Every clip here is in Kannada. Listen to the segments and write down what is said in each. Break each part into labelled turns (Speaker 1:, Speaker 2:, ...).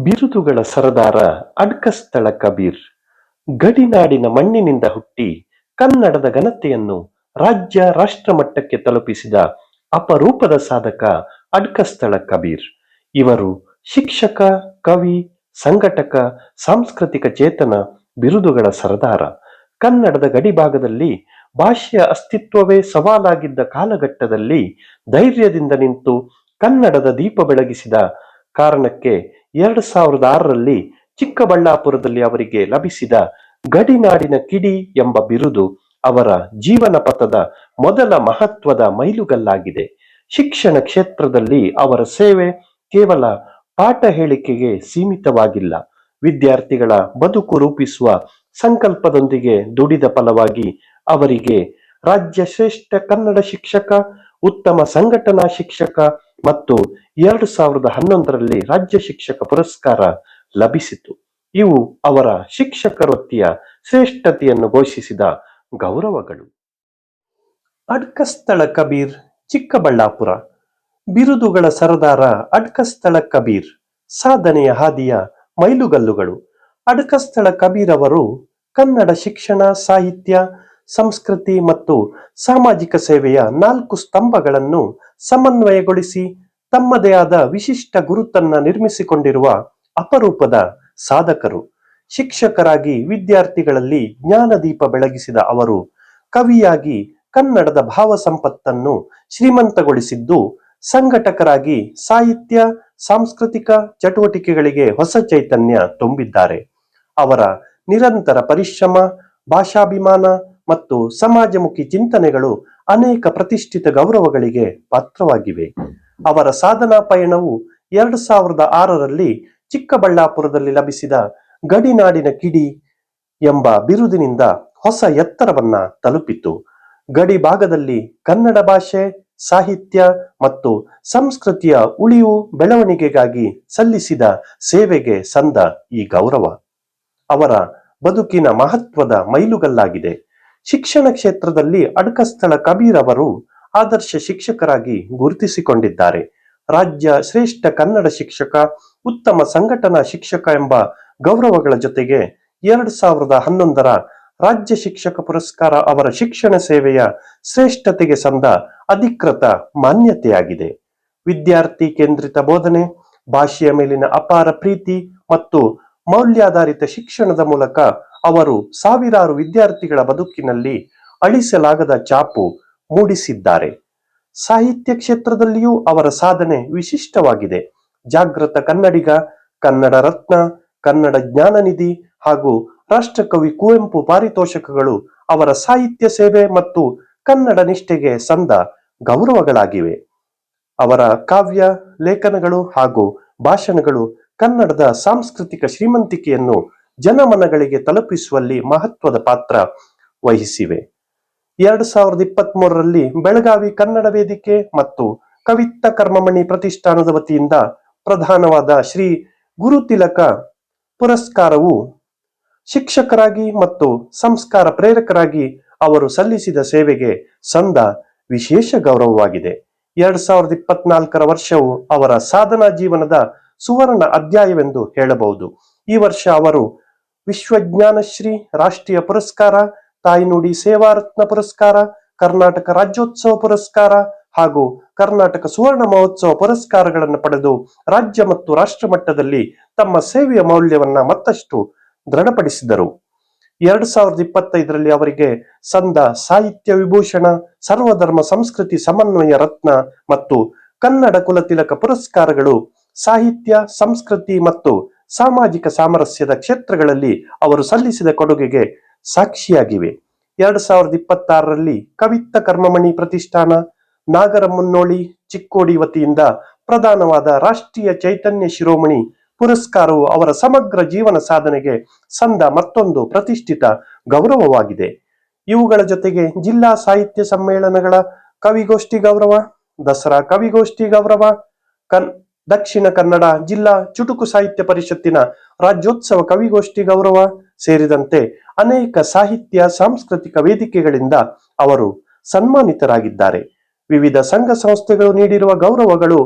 Speaker 1: ಬಿರುದುಗಳ ಸರದಾರ ಅಡ್ಕಸ್ಥಳ ಕಬೀರ್ ಗಡಿನಾಡಿನ ಮಣ್ಣಿನಿಂದ ಹುಟ್ಟಿ ಕನ್ನಡದ ಘನತೆಯನ್ನು ರಾಜ್ಯ ರಾಷ್ಟ್ರ ಮಟ್ಟಕ್ಕೆ ತಲುಪಿಸಿದ ಅಪರೂಪದ ಸಾಧಕ ಅಡ್ಕಸ್ಥಳ ಕಬೀರ್. ಇವರು ಶಿಕ್ಷಕ, ಕವಿ, ಸಂಘಟಕ, ಸಾಂಸ್ಕೃತಿಕ ಚೇತನ, ಬಿರುದುಗಳ ಸರದಾರ. ಕನ್ನಡದ ಗಡಿಭಾಗದಲ್ಲಿ ಭಾಷೆಯ ಅಸ್ತಿತ್ವವೇ ಸವಾಲಾಗಿದ್ದ ಕಾಲಘಟ್ಟದಲ್ಲಿ ಧೈರ್ಯದಿಂದ ನಿಂತು ಕನ್ನಡದ ದೀಪ ಬೆಳಗಿಸಿದ ಕಾರಣಕ್ಕೆ 2006ರಲ್ಲಿ ಚಿಕ್ಕಬಳ್ಳಾಪುರದಲ್ಲಿ ಅವರಿಗೆ ಲಭಿಸಿದ ಗಡಿನಾಡಿನ ಕಿಡಿ ಎಂಬ ಬಿರುದು ಅವರ ಜೀವನ ಪಥದ ಮೊದಲ ಮಹತ್ವದ ಮೈಲುಗಲ್ಲಾಗಿದೆ. ಶಿಕ್ಷಣ ಕ್ಷೇತ್ರದಲ್ಲಿ ಅವರ ಸೇವೆ ಕೇವಲ ಪಾಠ ಹೇಳಿಕೆಗೆ ಸೀಮಿತವಾಗಿಲ್ಲ. ವಿದ್ಯಾರ್ಥಿಗಳ ಬದುಕು ರೂಪಿಸುವ ಸಂಕಲ್ಪದೊಂದಿಗೆ ದುಡಿದ ಫಲವಾಗಿ ಅವರಿಗೆ ರಾಜ್ಯ ಶ್ರೇಷ್ಠ ಕನ್ನಡ ಶಿಕ್ಷಕ, ಉತ್ತಮ ಸಂಘಟನಾ ಶಿಕ್ಷಕ ಮತ್ತು 2011ರಲ್ಲಿ ರಾಜ್ಯ ಶಿಕ್ಷಕ ಪುರಸ್ಕಾರ ಲಭಿಸಿತು. ಇವು ಅವರ ಶಿಕ್ಷಕ ವೃತ್ತಿಯ ಶ್ರೇಷ್ಠತೆಯನ್ನು ಘೋಷಿಸಿದ ಗೌರವಗಳು. ಅಡ್ಕಸ್ಥಳ ಕಬೀರ್, ಚಿಕ್ಕಬಳ್ಳಾಪುರ. ಬಿರುದುಗಳ ಸರದಾರ ಅಡ್ಕಸ್ಥಳ ಕಬೀರ್ ಸಾಧನೆಯ ಹಾದಿಯ ಮೈಲುಗಲ್ಲುಗಳು. ಅಡ್ಕಸ್ಥಳ ಕಬೀರ್ ಅವರು ಕನ್ನಡ ಶಿಕ್ಷಣ, ಸಾಹಿತ್ಯ, ಸಂಸ್ಕೃತಿ ಮತ್ತು ಸಾಮಾಜಿಕ ಸೇವೆಯ 4 ಸ್ತಂಭಗಳನ್ನು ಸಮನ್ವಯಗೊಳಿಸಿ ತಮ್ಮದೇ ಆದ ವಿಶಿಷ್ಟ ಗುರುತನ್ನ ನಿರ್ಮಿಸಿಕೊಂಡಿರುವ ಅಪರೂಪದ ಸಾಧಕರು. ಶಿಕ್ಷಕರಾಗಿ ವಿದ್ಯಾರ್ಥಿಗಳಲ್ಲಿ ಜ್ಞಾನದೀಪ ಬೆಳಗಿಸಿದ ಅವರು ಕವಿಯಾಗಿ ಕನ್ನಡದ ಭಾವ ಸಂಪತ್ತನ್ನು ಶ್ರೀಮಂತಗೊಳಿಸಿದ್ದು, ಸಂಘಟಕರಾಗಿ ಸಾಹಿತ್ಯ, ಸಾಂಸ್ಕೃತಿಕ ಚಟುವಟಿಕೆಗಳಿಗೆ ಹೊಸ ಚೈತನ್ಯ ತುಂಬಿದ್ದಾರೆ. ಅವರ ನಿರಂತರ ಪರಿಶ್ರಮ, ಭಾಷಾಭಿಮಾನ ಮತ್ತು ಸಮಾಜಮುಖಿ ಚಿಂತನೆಗಳು ಅನೇಕ ಪ್ರತಿಷ್ಠಿತ ಗೌರವಗಳಿಗೆ ಪಾತ್ರವಾಗಿವೆ. ಅವರ ಸಾಧನಾ ಪಯಣವು 2006ರಲ್ಲಿ ಚಿಕ್ಕಬಳ್ಳಾಪುರದಲ್ಲಿ ಲಭಿಸಿದ ಗಡಿನಾಡಿನ ಕಿಡಿ ಎಂಬ ಬಿರುದಿನಿಂದ ಹೊಸ ಎತ್ತರವನ್ನ ತಲುಪಿತು. ಗಡಿ ಭಾಗದಲ್ಲಿ ಕನ್ನಡ ಭಾಷೆ, ಸಾಹಿತ್ಯ ಮತ್ತು ಸಂಸ್ಕೃತಿಯ ಉಳಿವು ಬೆಳವಣಿಗೆಗಾಗಿ ಸಲ್ಲಿಸಿದ ಸೇವೆಗೆ ಸಂದ ಈ ಗೌರವ ಅವರ ಬದುಕಿನ ಮಹತ್ವದ ಮೈಲುಗಲ್ಲಾಗಿದೆ. ಶಿಕ್ಷಣ ಕ್ಷೇತ್ರದಲ್ಲಿ ಅಡ್ಕಸ್ಥಳ ಕಬೀರ್ ಅವರು ಆದರ್ಶ ಶಿಕ್ಷಕರಾಗಿ ಗುರುತಿಸಿಕೊಂಡಿದ್ದಾರೆ. ರಾಜ್ಯ ಶ್ರೇಷ್ಠ ಕನ್ನಡ ಶಿಕ್ಷಕ, ಉತ್ತಮ ಸಂಘಟನಾ ಶಿಕ್ಷಕ ಎಂಬ ಗೌರವಗಳ ಜೊತೆಗೆ 2011ರ ರಾಜ್ಯ ಶಿಕ್ಷಕ ಪುರಸ್ಕಾರ ಅವರ ಶಿಕ್ಷಣ ಸೇವೆಯ ಶ್ರೇಷ್ಠತೆಗೆ ಸಂದ ಅಧಿಕೃತ ಮಾನ್ಯತೆಯಾಗಿದೆ. ವಿದ್ಯಾರ್ಥಿ ಕೇಂದ್ರಿತ ಬೋಧನೆ, ಭಾಷೆಯ ಮೇಲಿನ ಅಪಾರ ಪ್ರೀತಿ ಮತ್ತು ಮೌಲ್ಯಾಧಾರಿತ ಶಿಕ್ಷಣದ ಮೂಲಕ ಅವರು ಸಾವಿರಾರು ವಿದ್ಯಾರ್ಥಿಗಳ ಬದುಕಿನಲ್ಲಿ ಅಳಿಸಲಾಗದ ಛಾಪು ಮೂಡಿಸಿದ್ದಾರೆ. ಸಾಹಿತ್ಯ ಕ್ಷೇತ್ರದಲ್ಲಿಯೂ ಅವರ ಸಾಧನೆ ವಿಶಿಷ್ಟವಾಗಿದೆ. ಜಾಗೃತ ಕನ್ನಡಿಗ, ಕನ್ನಡ ರತ್ನ, ಕನ್ನಡ ಜ್ಞಾನನಿಧಿ ಹಾಗೂ ರಾಷ್ಟ್ರಕವಿ ಕುವೆಂಪು ಪಾರಿತೋಷಕಗಳು ಅವರ ಸಾಹಿತ್ಯ ಸೇವೆ ಮತ್ತು ಕನ್ನಡ ನಿಷ್ಠೆಗೆ ಸಂದ ಗೌರವಗಳಾಗಿವೆ. ಅವರ ಕಾವ್ಯ, ಲೇಖನಗಳು ಹಾಗೂ ಭಾಷಣಗಳು ಕನ್ನಡದ ಸಾಂಸ್ಕೃತಿಕ ಶ್ರೀಮಂತಿಕೆಯನ್ನು ಜನಮನಗಳಿಗೆ ತಲುಪಿಸುವಲ್ಲಿ ಮಹತ್ವದ ಪಾತ್ರ ವಹಿಸಿವೆ. 2023ರಲ್ಲಿ ಬೆಳಗಾವಿ ಕನ್ನಡ ವೇದಿಕೆ ಮತ್ತು ಕವಿತ್ತ ಕರ್ಮಮಣಿ ಪ್ರತಿಷ್ಠಾನದ ವತಿಯಿಂದ ಪ್ರದಾನವಾದ ಶ್ರೀ ಗುರುತಿಲಕ ಪುರಸ್ಕಾರವು ಶಿಕ್ಷಕರಾಗಿ ಮತ್ತು ಸಂಸ್ಕಾರ ಪ್ರೇರಕರಾಗಿ ಅವರು ಸಲ್ಲಿಸಿದ ಸೇವೆಗೆ ಸಂದ ವಿಶೇಷ ಗೌರವವಾಗಿದೆ. 2024ರ ವರ್ಷವು ಅವರ ಸಾಧನಾ ಜೀವನದ ಸುವರ್ಣ ಅಧ್ಯಾಯವೆಂದು ಹೇಳಬಹುದು. ಈ ವರ್ಷ ಅವರು ವಿಶ್ವಜ್ಞಾನಶ್ರೀ ರಾಷ್ಟ್ರೀಯ ಪುರಸ್ಕಾರ, ತಾಯ್ನುಡಿ ಸೇವಾರತ್ನ ಪುರಸ್ಕಾರ, ಕರ್ನಾಟಕ ರಾಜ್ಯೋತ್ಸವ ಪುರಸ್ಕಾರ ಹಾಗೂ ಕರ್ನಾಟಕ ಸುವರ್ಣ ಮಹೋತ್ಸವ ಪುರಸ್ಕಾರಗಳನ್ನು ಪಡೆದು ರಾಜ್ಯ ಮತ್ತು ರಾಷ್ಟ್ರ ಮಟ್ಟದಲ್ಲಿ ತಮ್ಮ ಸೇವೆಯ ಮೌಲ್ಯವನ್ನ ಮತ್ತಷ್ಟು ದೃಢಪಡಿಸಿದರು. 2025ರಲ್ಲಿ ಅವರಿಗೆ ಸಂದ ಸಾಹಿತ್ಯ ವಿಭೂಷಣ, ಸರ್ವಧರ್ಮ ಸಂಸ್ಕೃತಿ ಸಮನ್ವಯ ರತ್ನ ಮತ್ತು ಕನ್ನಡ ಕುಲತಿಲಕ ಪುರಸ್ಕಾರಗಳು ಸಾಹಿತ್ಯ, ಸಂಸ್ಕೃತಿ ಮತ್ತು ಸಾಮಾಜಿಕ ಸಾಮರಸ್ಯದ ಕ್ಷೇತ್ರಗಳಲ್ಲಿ ಅವರು ಸಲ್ಲಿಸಿದ ಕೊಡುಗೆಗೆ ಸಾಕ್ಷಿಯಾಗಿವೆ. 2026ರಲ್ಲಿ ಕವಿತ್ತ ಕರ್ಮಮಣಿ ಪ್ರತಿಷ್ಠಾನ, ನಾಗರ ಮುನ್ನೋಳಿ, ಚಿಕ್ಕೋಡಿ ವತಿಯಿಂದ ಪ್ರದಾನವಾದ ರಾಷ್ಟ್ರೀಯ ಚೈತನ್ಯ ಶಿರೋಮಣಿ ಪುರಸ್ಕಾರವು ಅವರ ಸಮಗ್ರ ಜೀವನ ಸಾಧನೆಗೆ ಸಂದ ಮತ್ತೊಂದು ಪ್ರತಿಷ್ಠಿತ ಗೌರವವಾಗಿದೆ. ಇವುಗಳ ಜೊತೆಗೆ ಜಿಲ್ಲಾ ಸಾಹಿತ್ಯ ಸಮ್ಮೇಳನಗಳ ಕವಿಗೋಷ್ಠಿ ಗೌರವ, ದಸರಾ ಕವಿಗೋಷ್ಠಿ ಗೌರವ, ದಕ್ಷಿಣ ಕನ್ನಡ ಜಿಲ್ಲಾ ಚುಟುಕು ಸಾಹಿತ್ಯ ಪರಿಷತ್ತಿನ ರಾಜ್ಯೋತ್ಸವ ಕವಿಗೋಷ್ಠಿ ಗೌರವ ಸೇರಿದಂತೆ ಅನೇಕ ಸಾಹಿತ್ಯ, ಸಾಂಸ್ಕೃತಿಕ ವೇದಿಕೆಗಳಿಂದ ಅವರು ಸನ್ಮಾನಿತರಾಗಿದ್ದಾರೆ. ವಿವಿಧ ಸಂಘ ಸಂಸ್ಥೆಗಳು ನೀಡಿರುವ ಗೌರವಗಳು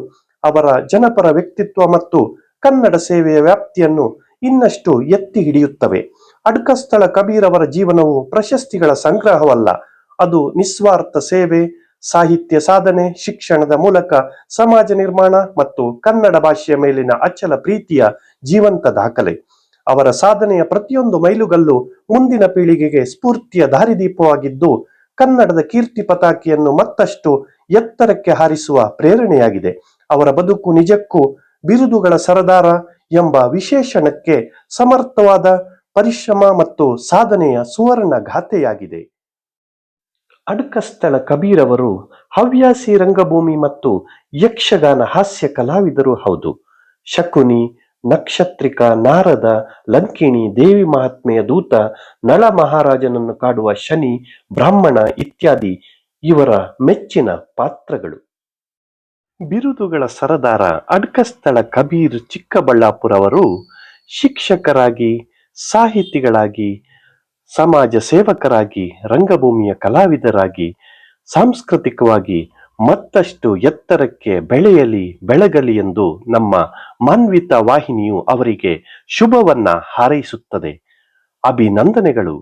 Speaker 1: ಅವರ ಜನಪರ ವ್ಯಕ್ತಿತ್ವ ಮತ್ತು ಕನ್ನಡ ಸೇವೆಯ ವ್ಯಾಪ್ತಿಯನ್ನು ಇನ್ನಷ್ಟು ಎತ್ತಿ ಹಿಡಿಯುತ್ತವೆ. ಅಡ್ಕಸ್ಥಳ ಕಬೀರ್ ಅವರ ಜೀವನವು ಪ್ರಶಸ್ತಿಗಳ ಸಂಗ್ರಹವಲ್ಲ, ಅದು ನಿಸ್ವಾರ್ಥ ಸೇವೆ, ಸಾಹಿತ್ಯ ಸಾಧನೆ, ಶಿಕ್ಷಣದ ಮೂಲಕ ಸಮಾಜ ನಿರ್ಮಾಣ ಮತ್ತು ಕನ್ನಡ ಭಾಷೆಯ ಮೇಲಿನ ಅಚಲ ಪ್ರೀತಿಯ ಜೀವಂತ ದಾಖಲೆ. ಅವರ ಸಾಧನೆಯ ಪ್ರತಿಯೊಂದು ಮೈಲುಗಲ್ಲು ಮುಂದಿನ ಪೀಳಿಗೆಗೆ ಸ್ಫೂರ್ತಿಯ ದಾರಿದೀಪವಾಗಿದ್ದು, ಕನ್ನಡದ ಕೀರ್ತಿ ಪತಾಕೆಯನ್ನು ಮತ್ತಷ್ಟು ಎತ್ತರಕ್ಕೆ ಹಾರಿಸುವ ಪ್ರೇರಣೆಯಾಗಿದೆ. ಅವರ ಬದುಕು ನಿಜಕ್ಕೂ ಬಿರುದುಗಳ ಸರದಾರ ಎಂಬ ವಿಶೇಷಣಕ್ಕೆ ಸಮರ್ಥವಾದ ಪರಿಶ್ರಮ ಮತ್ತು ಸಾಧನೆಯ ಸುವರ್ಣ ಗಾಥೆಯಾಗಿದೆ. ಅಡ್ಕಸ್ಥಳ ಕಬೀರ್ ಅವರು ಹವ್ಯಾಸಿ ರಂಗಭೂಮಿ ಮತ್ತು ಯಕ್ಷಗಾನ ಹಾಸ್ಯ ಕಲಾವಿದರು ಹೌದು. ಶಕುನಿ, ನಕ್ಷತ್ರಿಕ, ನಾರದ, ಲಂಕಿಣಿ, ದೇವಿ ಮಹಾತ್ಮೆಯ ದೂತ, ನಳ ಮಹಾರಾಜನನ್ನು ಕಾಡುವ ಶನಿ, ಬ್ರಾಹ್ಮಣ ಇತ್ಯಾದಿ ಇವರ ಮೆಚ್ಚಿನ ಪಾತ್ರಗಳು. ಬಿರುದುಗಳ ಸರದಾರ ಅಡ್ಕಸ್ಥಳ ಕಬೀರ್ ಚಿಕ್ಕಬಳ್ಳಾಪುರ ಅವರು ಶಿಕ್ಷಕರಾಗಿ, ಸಾಹಿತಿಗಳಾಗಿ, ಸಮಾಜ ಸೇವಕರಾಗಿ, ರಂಗಭೂಮಿಯ ಕಲಾವಿದರಾಗಿ, ಸಾಂಸ್ಕೃತಿಕವಾಗಿ ಮತ್ತಷ್ಟು ಎತ್ತರಕ್ಕೆ ಬೆಳಗಲಿ ಎಂದು ನಮ್ಮ ಮಾನ್ವಿತ ವಾಹಿನಿಯು ಅವರಿಗೆ ಶುಭವನ್ನ ಹಾರೈಸುತ್ತದೆ. ಅಭಿನಂದನೆಗಳು.